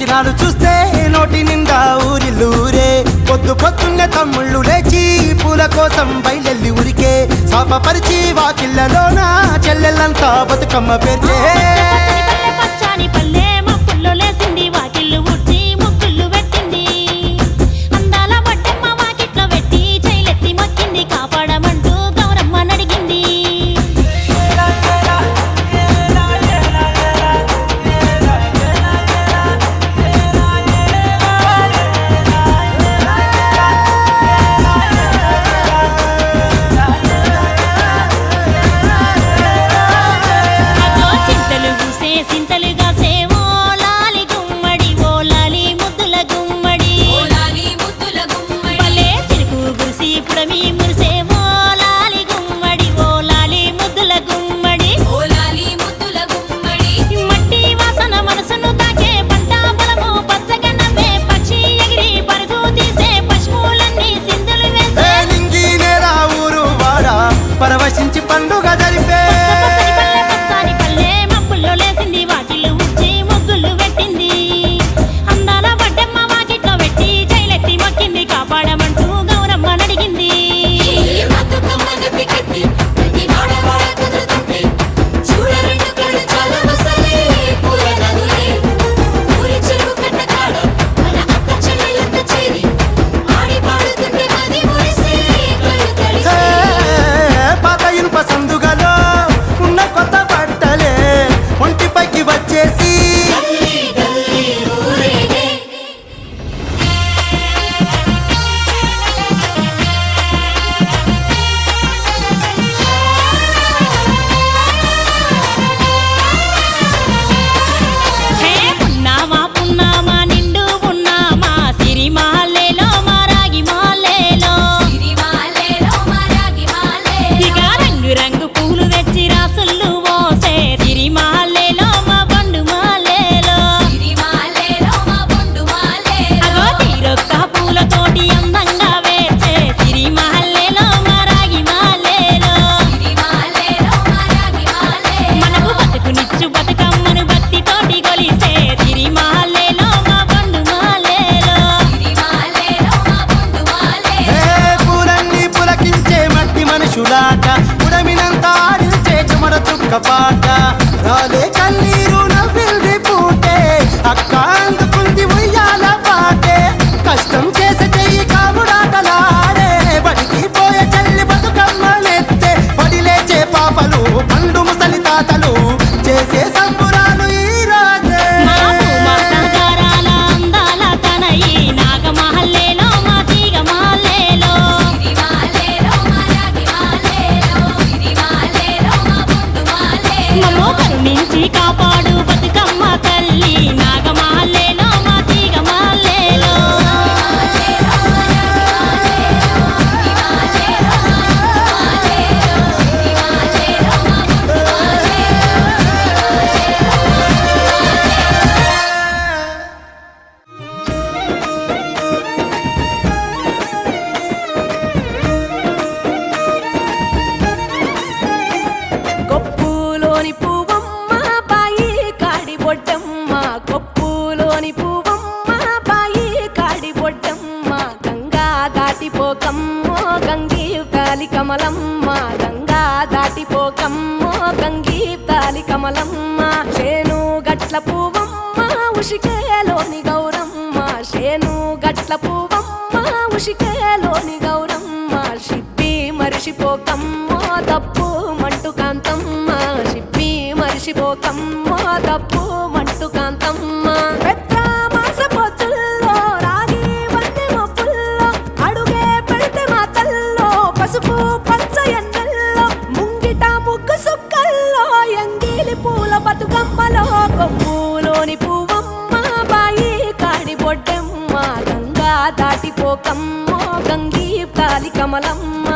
సకినాలు చూస్తే నోటి నిండా ఊరిల్లూరే పొద్దు పొద్దున్నే తమ్ముళ్ళు లేచి పూల కోసం బయలెల్లి ఊరికే శాపపరిచి వాకిళ్ళలోన చెల్లెళ్ళంతా బతుకమ్మ పేర్చే పరవశించి పండుగ జరిపే మబ్బుల్లో లేసింది వాకిళ్ళు ఉచ్చి ముగ్గులు పెట్టింది అందాల బడ్డమ్మ వాకిట్లో పెట్టి జైలెత్తి మొక్కింది కాపాడమంటూ గౌరమ్మ నడిగింది సందుగలో ఉన్న కొత్త బట్టలే ఒంటిపైకి వచ్చేసి పున్నామా పున్నామా నిండు పున్నామా సిరిమాలేలో మారాగి మాలేలో రంగు పూలు తెచ్చి రాసుళ్ళు మోసే సిరిమాలేలో మా బండు మాలేలో అగో తీరొక్క పూలతోటి అందంగా వేచే సిరిమాలేలో మా రాగి మాలేలో మనకు బతుకునిచ్చు బతుకమ్మను భక్తితోటి కొలిసే సిరిమాలేలో మా బండు మాలేలో పూలన్నీ పులకించే మట్టి మనుషులాట చుక్కపాట రాలే కన్నీరు నవ్విల్ది పూటే అక్క అందుకుంది ఉయ్యాల పాటే కష్టం చేసే చెయ్యి కాముడాటలాడే బడికి పోయే చెల్లి బతుకమ్మనెత్తే పడి లేచే పాపలు పండు ముసలి తాతలు చేసే సంబురాలు ఈ రాజే అందాల తనయి నాగమహల్లేలో మా తీగ మాలేలో మమ్మో కరుణించి కాపాడు బతుకమ్మ తల్లి నాగమాలేలో మా తీగ మాలేలో కొప్పులోని పువ్వమ్మ బాయి కాడి బొడ్డమ్మ కొప్పులోని పువ్వమ్మ బాయి కాడి బొడ్డమ్మ గంగా దాటిపోకమ్మో గంగీ తాలి కమలమ్మ గంగా దాటిపోకమ్మో గంగీ తాలి కమలమ్మ శేను గట్ల పువ్వమ్మ ఉషికేలోని గౌరమ్మ శేను గట్ల పువ్వమ్మ ఉషికేలోని గౌరమ్మ షిప్పి మరిషిపోకమ్మో తప్పు మంటు కాంతమ్మ షిప్పి మరిషిపోకమ్మో తప్పు మంటు కాంతమ్మ పెద్ద మాస పొత్తుల్లో రాగి వంటి మొప్పుల్లో అడుగే పెడితే మాతల్లో పసుపు పచ్చ ఎన్నెల్లో ముంగిట ముగ్గు సుక్కల్లో ఎంగిలి పూల బతుకమ్మలో కొప్పులోని పువ్వమ్మ బాయి కాడి బొడ్డమ్మ గంగా దాటిపోకమ్మో గంగీ తాలి కమలమ్మ